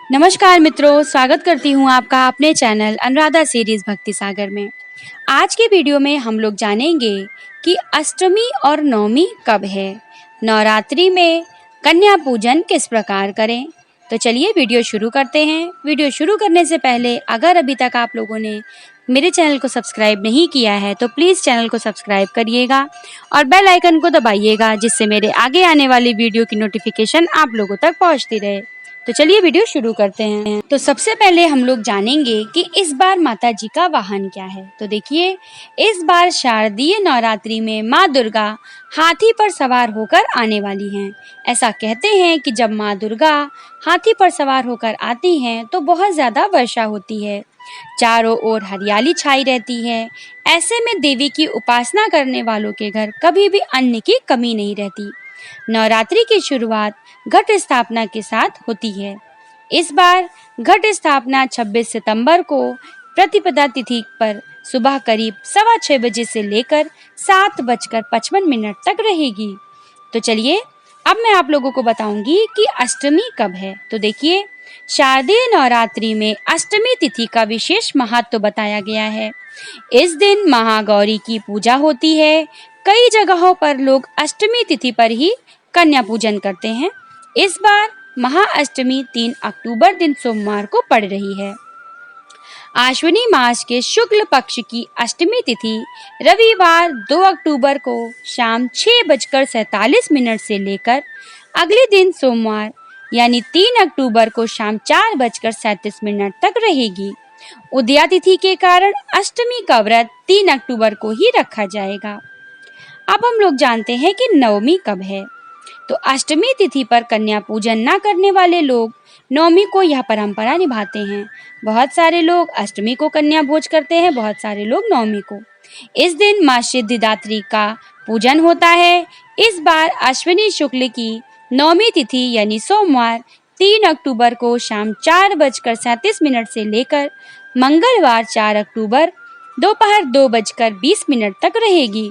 नमस्कार मित्रों, स्वागत करती हूँ आपका अपने चैनल अनुराधा सीरीज भक्ति सागर में। आज के वीडियो में हम लोग जानेंगे कि अष्टमी और नवमी कब है, नवरात्रि में कन्या पूजन किस प्रकार करें। तो चलिए वीडियो शुरू करते हैं। वीडियो शुरू करने से पहले अगर अभी तक आप लोगों ने मेरे चैनल को सब्सक्राइब नहीं किया है तो प्लीज़ चैनल को सब्सक्राइब करिएगा और बेल आइकन को दबाइएगा, जिससे मेरे आगे आने वाली वीडियो की नोटिफिकेशन आप लोगों तक पहुंचती रहे। तो चलिए वीडियो शुरू करते हैं। तो सबसे पहले हम लोग जानेंगे कि इस बार माता जी का वाहन क्या है। तो देखिए, इस बार शारदीय नवरात्रि में माँ दुर्गा हाथी पर सवार होकर आने वाली हैं। ऐसा कहते हैं कि जब माँ दुर्गा हाथी पर सवार होकर आती हैं तो बहुत ज़्यादा वर्षा होती है, चारों ओर हरियाली छाई रहती है। ऐसे में देवी की उपासना करने वालों के घर कभी भी अन्न की कमी नहीं रहती। नवरात्रि की शुरुआत घट स्थापना के साथ होती है। इस बार घट स्थापना 26 सितंबर को प्रतिपदा तिथि पर सुबह करीब 6:15 बजे से लेकर 7:55 तक रहेगी। तो चलिए अब मैं आप लोगों को बताऊंगी कि अष्टमी कब है। तो देखिए, शारदीय नवरात्रि में अष्टमी तिथि का विशेष महत्व बताया गया है। इस दिन महागौरी की पूजा होती है। कई जगहों पर लोग अष्टमी तिथि पर ही कन्या पूजन करते हैं। इस बार महाअष्टमी 3 अक्टूबर दिन सोमवार को पड़ रही है। आश्विनी मास के शुक्ल पक्ष की अष्टमी तिथि रविवार 2 अक्टूबर को शाम 6:47 से लेकर अगले दिन सोमवार यानी 3 अक्टूबर को शाम 4:37 तक रहेगी। उदया तिथि के कारण अष्टमी का व्रत 3 अक्टूबर को ही रखा जाएगा। अब हम लोग जानते हैं कि नवमी कब है। तो अष्टमी तिथि पर कन्या पूजन न करने वाले लोग नवमी को यह परंपरा निभाते हैं। बहुत सारे लोग अष्टमी को कन्या भोज करते हैं, बहुत सारे लोग नवमी को। इस दिन माँ सिद्धिदात्री का पूजन होता है। इस बार अश्विनी शुक्ल की नवमी तिथि यानी सोमवार 3 अक्टूबर को शाम 4:37 से लेकर मंगलवार 4 अक्टूबर दोपहर 2:20 तक रहेगी।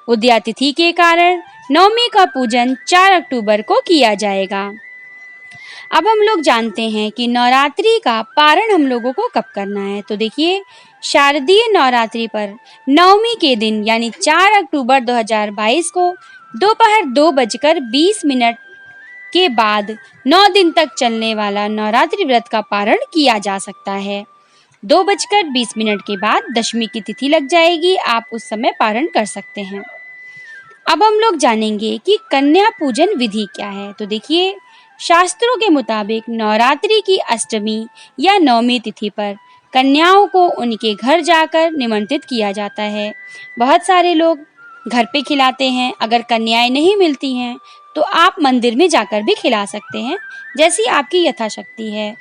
उदया तिथि के कारण नवमी का पूजन 4 अक्टूबर को किया जाएगा। अब हम लोग जानते हैं कि नवरात्रि का पारण हम लोगों को कब करना है। तो देखिए, शारदीय नवरात्रि पर नवमी के दिन यानी 4 अक्टूबर 2022 को दोपहर 2:20 के बाद 9 दिन तक चलने वाला नवरात्रि व्रत का पारण किया जा सकता है। 2:20 के बाद दशमी की तिथि लग जाएगी, आप उस समय पारण कर सकते हैं। अब हम लोग जानेंगे कि कन्या पूजन विधि क्या है। तो देखिए, शास्त्रों के मुताबिक नवरात्रि की अष्टमी या नवमी तिथि पर कन्याओं को उनके घर जाकर निमंत्रित किया जाता है। बहुत सारे लोग घर पे खिलाते हैं। अगर कन्याएं नहीं मिलती हैं तो आप मंदिर में जाकर भी खिला सकते हैं, जैसी आपकी यथाशक्ति है।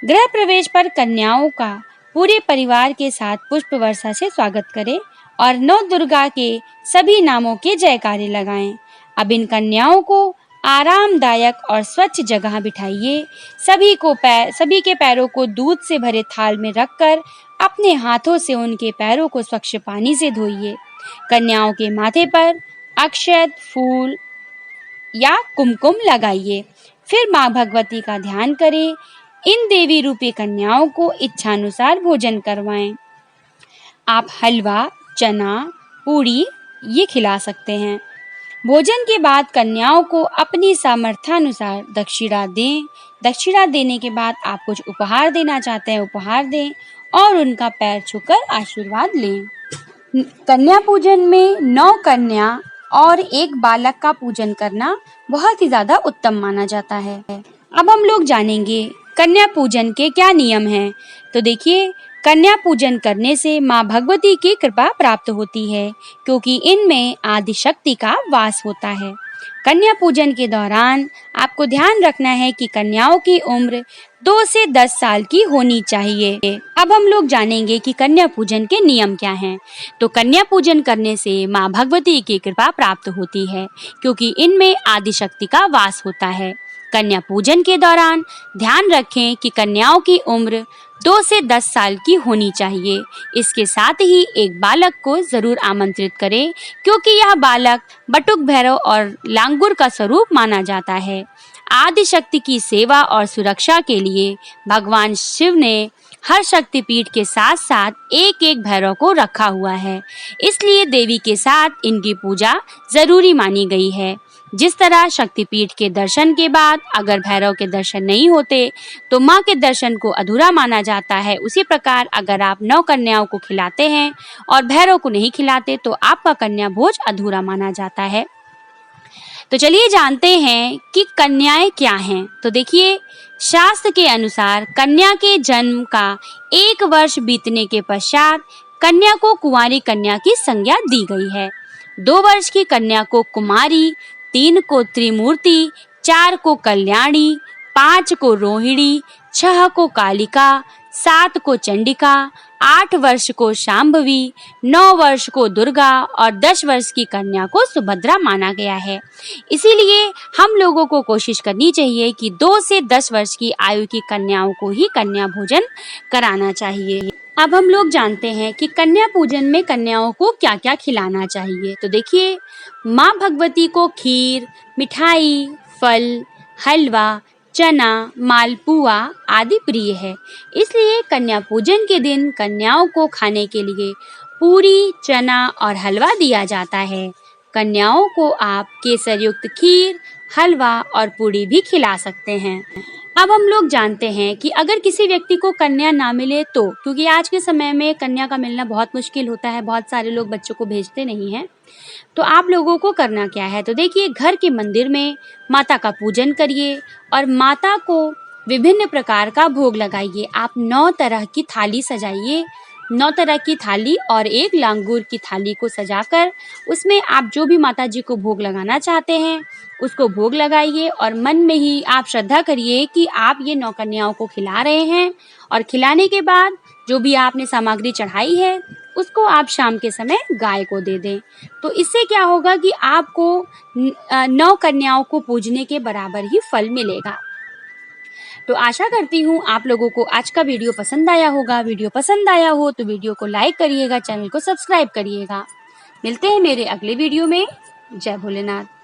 गृह प्रवेश पर कन्याओं का पूरे परिवार के साथ पुष्प वर्षा से स्वागत करें और नौ दुर्गा के सभी नामों के जयकारे लगाएं। अब इन कन्याओं को आरामदायक और स्वच्छ जगह बिठाइए। सभी के पैरों को दूध से भरे थाल में रखकर अपने हाथों से उनके पैरों को स्वच्छ पानी से धोइए। कन्याओं के माथे पर अक्षत, फूल या कुमकुम लगाइए। फिर माँ भगवती का ध्यान करें। इन देवी रूपी कन्याओं को इच्छानुसार भोजन करवाएं। आप हलवा, चना, पूड़ी ये खिला सकते हैं। भोजन के बाद कन्याओं को अपनी सामर्थ्यानुसार दक्षिणा दें। दक्षिणा देने के बाद आप कुछ उपहार देना चाहते हैं, उपहार दें और उनका पैर छूकर आशीर्वाद लें। कन्या पूजन में 9 कन्या और 1 बालक का पूजन करना बहुत ही ज़्यादा उत्तम माना जाता है। अब हम लोग जानेंगे कन्या पूजन के क्या नियम हैं। तो देखिए, कन्या पूजन करने से माँ भगवती की कृपा प्राप्त होती है, क्योंकि इनमें आदि शक्ति का वास होता है। कन्या पूजन के दौरान आपको ध्यान रखना है कि कन्याओं की उम्र 2 से 10 साल की होनी चाहिए। अब हम लोग जानेंगे कि कन्या पूजन के नियम क्या हैं। तो कन्या पूजन करने से माँ भगवती की कृपा प्राप्त होती है, क्योंकि इनमें आदि शक्ति का वास होता है। कन्या पूजन के दौरान ध्यान रखें कि कन्याओं की उम्र 2 से 10 साल की होनी चाहिए। इसके साथ ही एक बालक को जरूर आमंत्रित करें, क्योंकि यह बालक बटुक भैरव और लांगुर का स्वरूप माना जाता है। आदि शक्ति की सेवा और सुरक्षा के लिए भगवान शिव ने हर शक्तिपीठ के साथ साथ एक एक भैरव को रखा हुआ है, इसलिए देवी के साथ इनकी पूजा जरूरी मानी गई है। जिस तरह शक्तिपीठ के दर्शन के बाद अगर भैरव के दर्शन नहीं होते तो माँ के दर्शन को अधूरा माना जाता है, उसी प्रकार अगर आप 9 कन्याओं को खिलाते हैं और भैरव को नहीं खिलाते तो आपका कन्या भोज अधूरा माना जाता है। तो चलिए जानते हैं कि कन्याएं क्या हैं। तो देखिए, शास्त्र के अनुसार कन्या के जन्म का 1 वर्ष बीतने के पश्चात कन्या को कुंवारी कन्या की संज्ञा दी गई है। 2 वर्ष की कन्या को कुमारी, 3 को त्रिमूर्ति, 4 को कल्याणी, 5 को रोहिणी, 6 को कालिका, 7 को चंडिका, 8 वर्ष को शांभवी, 9 वर्ष को दुर्गा और 10 वर्ष की कन्या को सुभद्रा माना गया है। इसीलिए हम लोगों को कोशिश करनी चाहिए कि 2 से 10 वर्ष की आयु की कन्याओं को ही कन्या भोजन कराना चाहिए। अब हम लोग जानते हैं कि कन्या पूजन में कन्याओं को क्या-क्या खिलाना चाहिए। तो देखिए, माँ भगवती को खीर, मिठाई, फल, हलवा, चना, मालपुआ आदि प्रिय है, इसलिए कन्या पूजन के दिन कन्याओं को खाने के लिए पूरी, चना और हलवा दिया जाता है। कन्याओं को आप केसर युक्त खीर, हलवा और पूरी भी खिला सकते हैं। अब हम लोग जानते हैं कि अगर किसी व्यक्ति को कन्या ना मिले तो, क्योंकि आज के समय में कन्या का मिलना बहुत मुश्किल होता है, बहुत सारे लोग बच्चों को भेजते नहीं हैं, तो आप लोगों को करना क्या है। तो देखिए, घर के मंदिर में माता का पूजन करिए और माता को विभिन्न प्रकार का भोग लगाइए। आप 9 तरह की थाली सजाइए, 9 तरह की थाली और एक लांगूर की थाली को सजाकर उसमें आप जो भी माता जी को भोग लगाना चाहते हैं उसको भोग लगाइए और मन में ही आप श्रद्धा करिए कि आप ये 9 कन्याओं को खिला रहे हैं और खिलाने के बाद जो भी आपने सामग्री चढ़ाई है उसको आप शाम के समय गाय को दे दें। तो इससे क्या होगा कि आपको 9 कन्याओं को पूजने के बराबर ही फल मिलेगा। तो आशा करती हूँ आप लोगों को आज का वीडियो पसंद आया होगा। वीडियो पसंद आया हो तो वीडियो को लाइक करिएगा, चैनल को सब्सक्राइब करिएगा। मिलते हैं मेरे अगले वीडियो में। जय भोलेनाथ।